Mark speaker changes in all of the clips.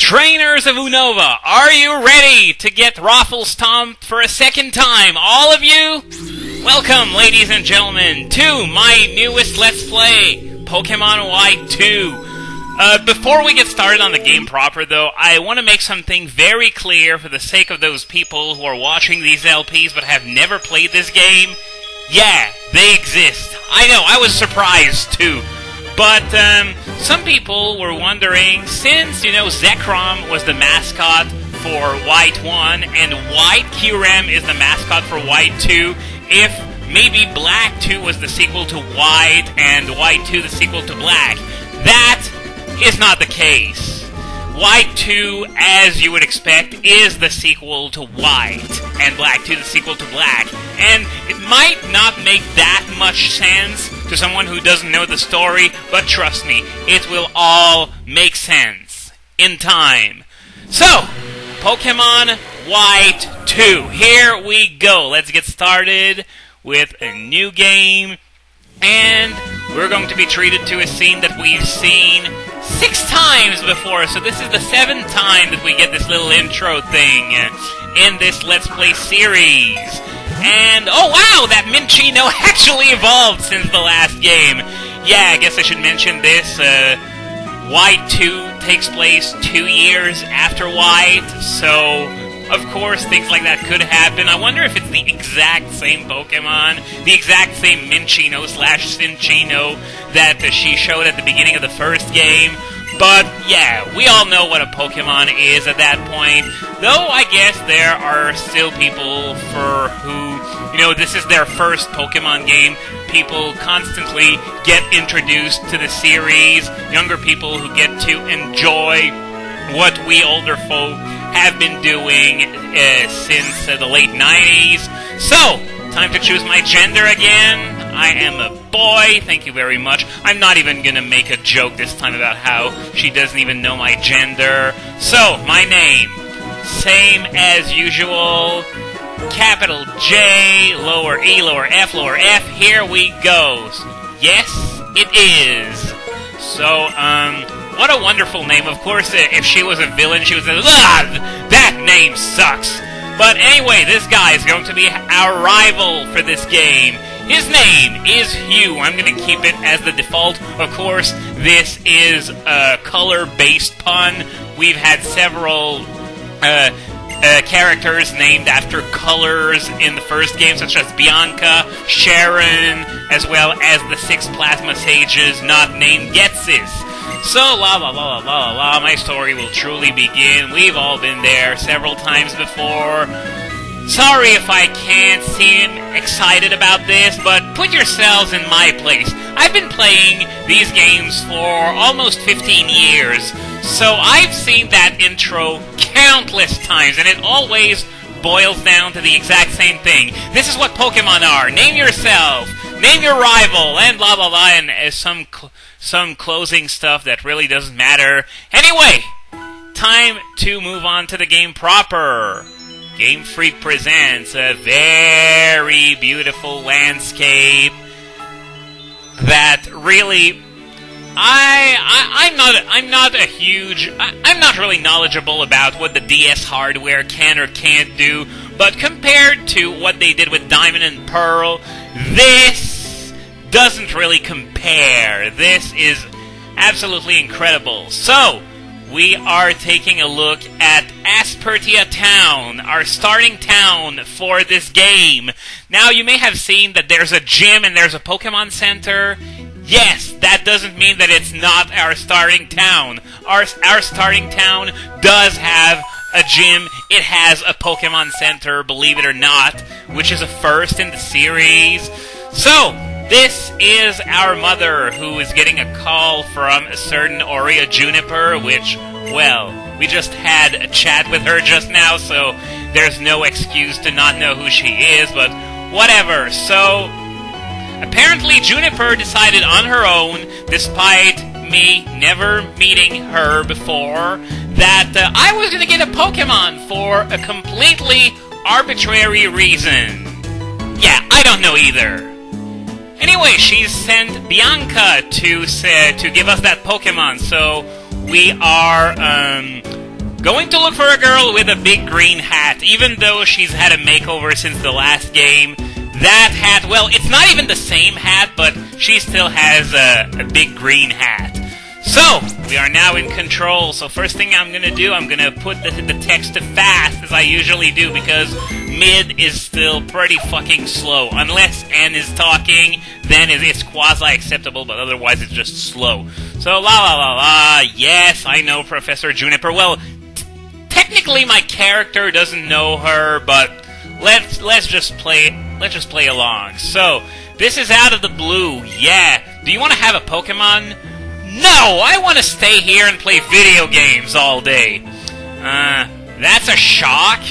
Speaker 1: Trainers of Unova, are you ready to get raffle stomped for a second time? All of you? Welcome, ladies and gentlemen, to my newest Let's Play, Pokémon White 2. Before we get started on the game proper, though, I want to make something very clear for the sake of those people who are watching these LPs but have never played this game. Yeah, they exist. I know, I was surprised, too. But, some people were wondering, since, Zekrom was the mascot for White 1, and White Kyurem is the mascot for White 2, if maybe Black 2 was the sequel to White, and White 2 the sequel to Black. That is not the case. White 2, as you would expect, is the sequel to White, and Black 2 the sequel to Black. And it might not make that much sense to someone who doesn't know the story, but trust me, it will all make sense in time. So, Pokémon White 2. Here we go. Let's get started with a new game, and we're going to be treated to a scene that we've seen 6 times before, so this is the 7th time that we get this little intro thing in this Let's Play series. And, oh wow, that Minccino actually evolved since the last game. Yeah, I guess I should mention this. White 2 takes place 2 years after White, so of course things like that could happen. I wonder if it's the exact same Pokemon, the exact same Minccino/Cinccino that she showed at the beginning of the first game. But, yeah, we all know what a Pokemon is at that point. Though, I guess there are still people for who, this is their first Pokemon game. People constantly get introduced to the series. Younger people who get to enjoy what we older folk have been doing since the late 90s. So, time to choose my gender again. I am a boy, thank you very much. I'm not even gonna make a joke this time about how she doesn't even know my gender. So, my name, same as usual, capital J, lower E, lower F, here we go. Yes, it is. So, what a wonderful name. Of course, if she was a villain, she was a, that name sucks. But anyway, this guy is going to be our rival for this game. His name is Hugh. I'm going to keep it as the default. Of course, this is a color-based pun. We've had several characters named after colors in the first game, such as Bianca, Sharon, as well as the 6 Plasma Sages not named Getsis. So, my story will truly begin. We've all been there several times before. Sorry if I can't seem excited about this, but put yourselves in my place. I've been playing these games for almost 15 years, so I've seen that intro countless times, and it always boils down to the exact same thing. This is what Pokemon are. Name yourself, name your rival, and blah blah blah, and some closing stuff that really doesn't matter. Anyway, time to move on to the game proper. Game Freak presents a very beautiful landscape that really, I'm not really knowledgeable about what the DS hardware can or can't do, but compared to what they did with Diamond and Pearl, this doesn't really compare. This is absolutely incredible. So, we are taking a look at Aspertia Town, our starting town for this game. Now, you may have seen that there's a gym and there's a Pokemon Center. Yes, that doesn't mean that it's not our starting town. Our starting town does have a gym. It has a Pokemon Center, believe it or not, which is a first in the series. So, this is our mother, who is getting a call from a certain Aurea Juniper, which, well, we just had a chat with her just now, so there's no excuse to not know who she is, but whatever. So, apparently Juniper decided on her own, despite me never meeting her before, that I was going to get a Pokemon for a completely arbitrary reason. Yeah, I don't know either. Anyway, she's sent Bianca to give us that Pokemon, so we are going to look for a girl with a big green hat. Even though she's had a makeover since the last game, that hat, well, it's not even the same hat, but she still has a big green hat. So, we are now in control. So first thing I'm going to do, I'm going to put the text to fast, as I usually do, because mid is still pretty fucking slow. Unless N is talking, then it's quasi-acceptable, but otherwise it's just slow. So, la la la la, yes, I know Professor Juniper. Well, technically my character doesn't know her, but let's just play along. So, this is out of the blue, yeah. Do you want to have a Pokemon? No! I want to stay here and play video games all day. That's a shock.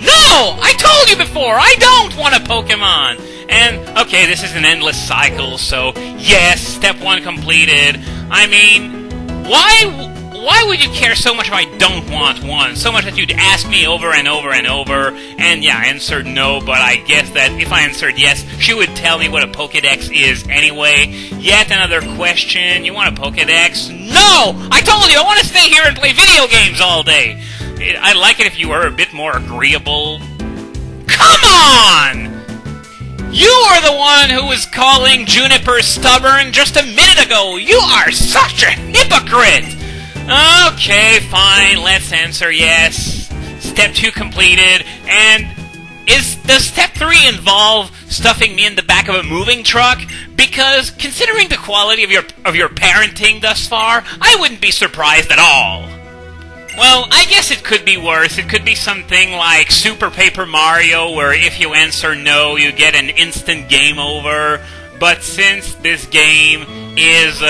Speaker 1: No! I told you before, I don't want a Pokemon! And, okay, this is an endless cycle, so, yes, step 1 completed. I mean, why would you care so much if I don't want one? So much that you'd ask me over and over and over, and yeah, I answered no, but I guess that if I answered yes, she would tell me what a Pokédex is anyway. Yet another question, you want a Pokédex? No! I told you, I want to stay here and play video games all day! I'd like it if you were a bit more agreeable. Come on! You are the one who was calling Juniper stubborn just a minute ago! You are such a hypocrite! Okay, fine, let's answer yes. Step 2 completed, and does step 3 involve stuffing me in the back of a moving truck? Because, considering the quality of your parenting thus far, I wouldn't be surprised at all. Well, I guess it could be worse. It could be something like Super Paper Mario, where if you answer no, you get an instant game over. But since this game is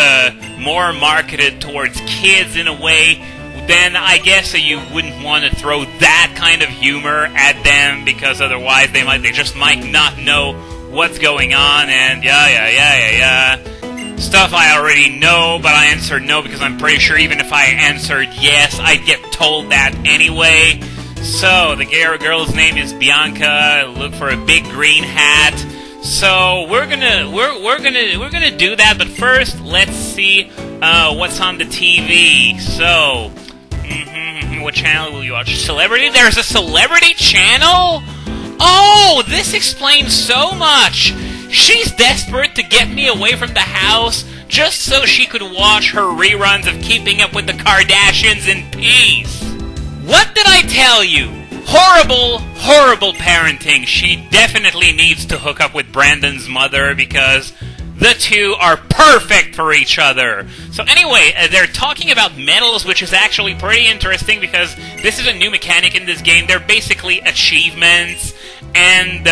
Speaker 1: more marketed towards kids in a way, then I guess you wouldn't want to throw that kind of humor at them, because otherwise they just might not know what's going on, and yeah. Stuff I already know, but I answered no because I'm pretty sure even if I answered yes, I'd get told that anyway. So, the girl's name is Bianca. Look for a big green hat. So we're gonna do that, but first let's see what's on the TV. So, what channel will you watch? Celebrity? There's a celebrity channel? Oh, this explains so much. She's desperate to get me away from the house just so she could watch her reruns of Keeping Up with the Kardashians in peace. What did I tell you? Horrible, horrible parenting. She definitely needs to hook up with Brandon's mother because the two are perfect for each other. So anyway, they're talking about medals, which is actually pretty interesting because this is a new mechanic in this game. They're basically achievements, and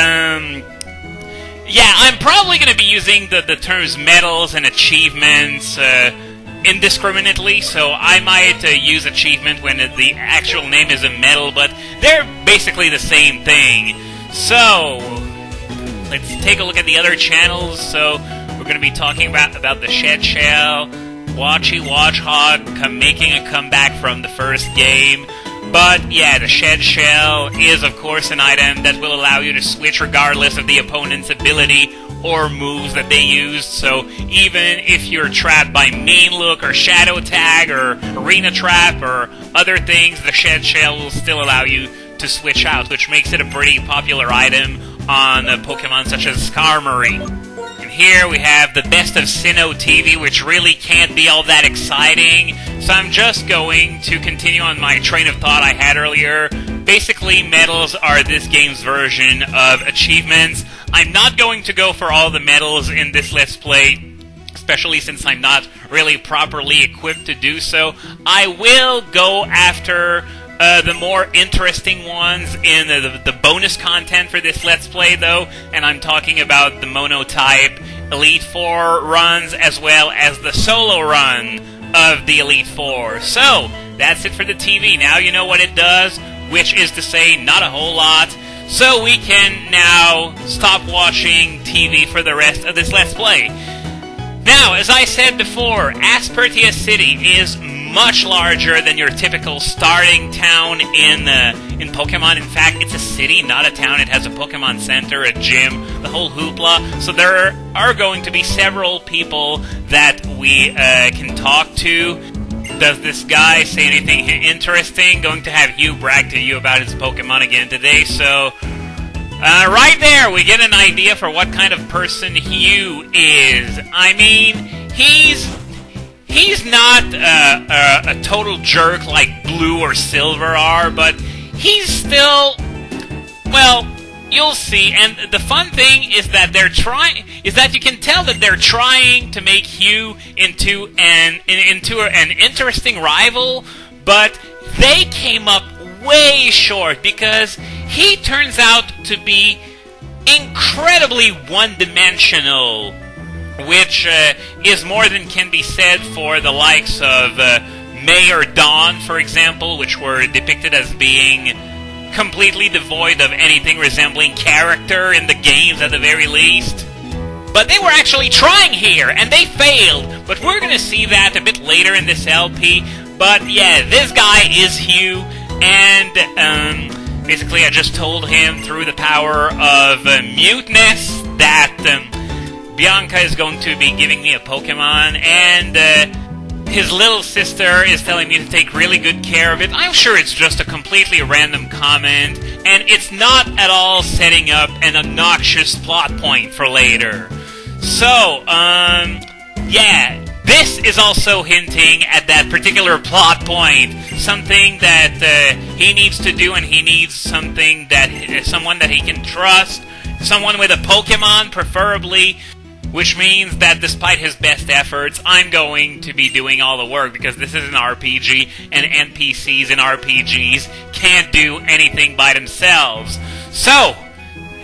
Speaker 1: yeah, I'm probably going to be using the terms medals and achievements indiscriminately, so I might use achievement when the actual name is a medal, but they're basically the same thing. So, let's take a look at the other channels. So, we're going to be talking about the Shed Shell, Watchy Watchhog making a comeback from the first game. But, yeah, the Shed Shell is, of course, an item that will allow you to switch regardless of the opponent's ability or moves that they use. So, even if you're trapped by Main Look or Shadow Tag or Arena Trap or other things, the Shed Shell will still allow you to switch out, which makes it a pretty popular item on Pokemon such as Skarmory. And here we have the Best of Sinnoh TV, which really can't be all that exciting, so I'm just going to continue on my train of thought I had earlier. Basically, medals are this game's version of achievements. I'm not going to go for all the medals in this Let's Play, especially since I'm not really properly equipped to do so. I will go after the more interesting ones in the bonus content for this Let's Play, though, and I'm talking about the Monotype Elite Four runs as well as the solo run of the Elite Four. So, that's it for the TV. Now you know what it does, which is to say, not a whole lot. So we can now stop watching TV for the rest of this Let's Play. Now, as I said before, Aspertia City is much larger than your typical starting town in Pokemon. In fact, it's a city, not a town. It has a Pokemon Center, a gym, the whole hoopla. So there are going to be several people that we can talk to. Does this guy say anything interesting? Going to have Hugh brag to you about his Pokemon again today, so... right there, we get an idea for what kind of person Hugh is. I mean, he's not a total jerk like Blue or Silver are, but he's still, well, you'll see. And the fun thing is that you can tell that they're trying to make Hugh into an interesting rival, but they came up way short because he turns out to be incredibly one-dimensional, which is more than can be said for the likes of May or Dawn, for example, which were depicted as being completely devoid of anything resembling character in the games at the very least. But they were actually trying here, and they failed. But we're going to see that a bit later in this LP. But yeah, this guy is Hugh, and basically I just told him through the power of muteness that Bianca is going to be giving me a Pokemon, and his little sister is telling me to take really good care of it. I'm sure it's just a completely random comment, and it's not at all setting up an obnoxious plot point for later. So, yeah, this is also hinting at that particular plot point, something that he needs to do, and he needs someone that he can trust, someone with a Pokemon, preferably, which means that despite his best efforts, I'm going to be doing all the work, because this is an RPG, and NPCs in RPGs can't do anything by themselves. So,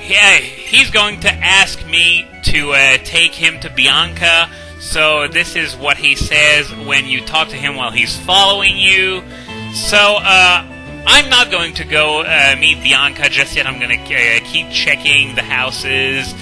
Speaker 1: yeah, he's going to ask me to take him to Bianca. So this is what he says when you talk to him while he's following you. So, I'm not going to go meet Bianca just yet. I'm going to keep checking the houses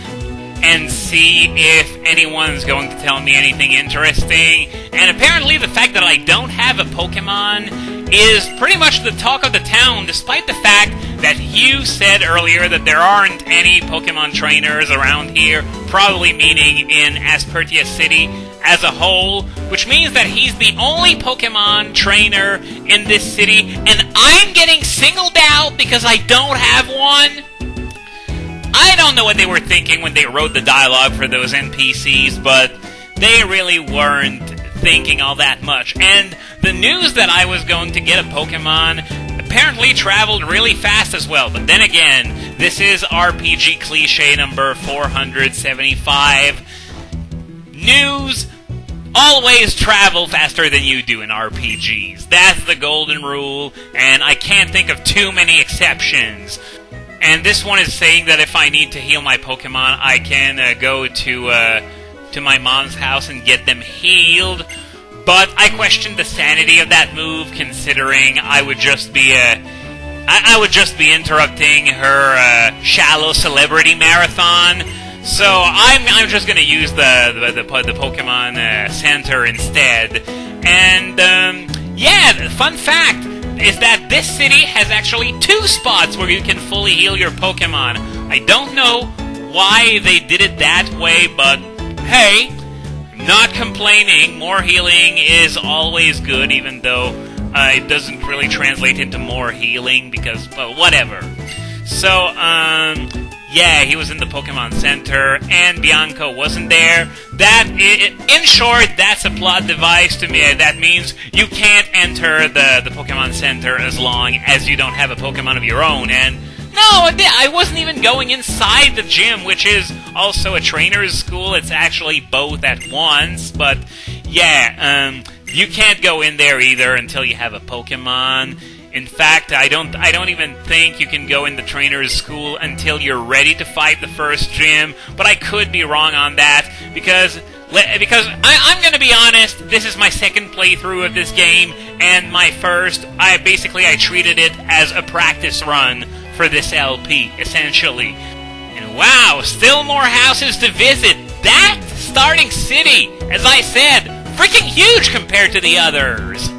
Speaker 1: and see if anyone's going to tell me anything interesting. And apparently the fact that I don't have a Pokemon is pretty much the talk of the town, despite the fact that Hugh said earlier that there aren't any Pokemon trainers around here, probably meaning in Aspertia City as a whole, which means that he's the only Pokemon trainer in this city, and I'm getting singled out because I don't have one? I don't know what they were thinking when they wrote the dialogue for those NPCs, but they really weren't thinking all that much. And the news that I was going to get a Pokemon apparently traveled really fast as well. But then again, this is RPG cliche number 475. News always travel faster than you do in RPGs. That's the golden rule, and I can't think of too many exceptions. And this one is saying that if I need to heal my Pokemon, I can go to my mom's house and get them healed. But I question the sanity of that move, considering I would just be interrupting her shallow celebrity marathon. So I'm just gonna use the Pokemon Center instead. And yeah, the fun fact is that this city has actually 2 spots where you can fully heal your Pokemon. I don't know why they did it that way, but hey, I'm not complaining. More healing is always good, even though it doesn't really translate into more healing, because, well, whatever. So, yeah, he was in the Pokemon Center, and Bianca wasn't there. In short, that's a plot device to me. That means you can't enter the Pokemon Center as long as you don't have a Pokemon of your own. And no, I wasn't even going inside the gym, which is also a trainer's school. It's actually both at once. But yeah, you can't go in there either until you have a Pokemon. In fact, I don't even think you can go in the trainer's school until you're ready to fight the first gym, but I could be wrong on that, because I'm going to be honest, this is my second playthrough of this game, and my first, I treated it as a practice run for this LP, essentially. And wow, still more houses to visit. That starting city, as I said, freaking huge compared to the others.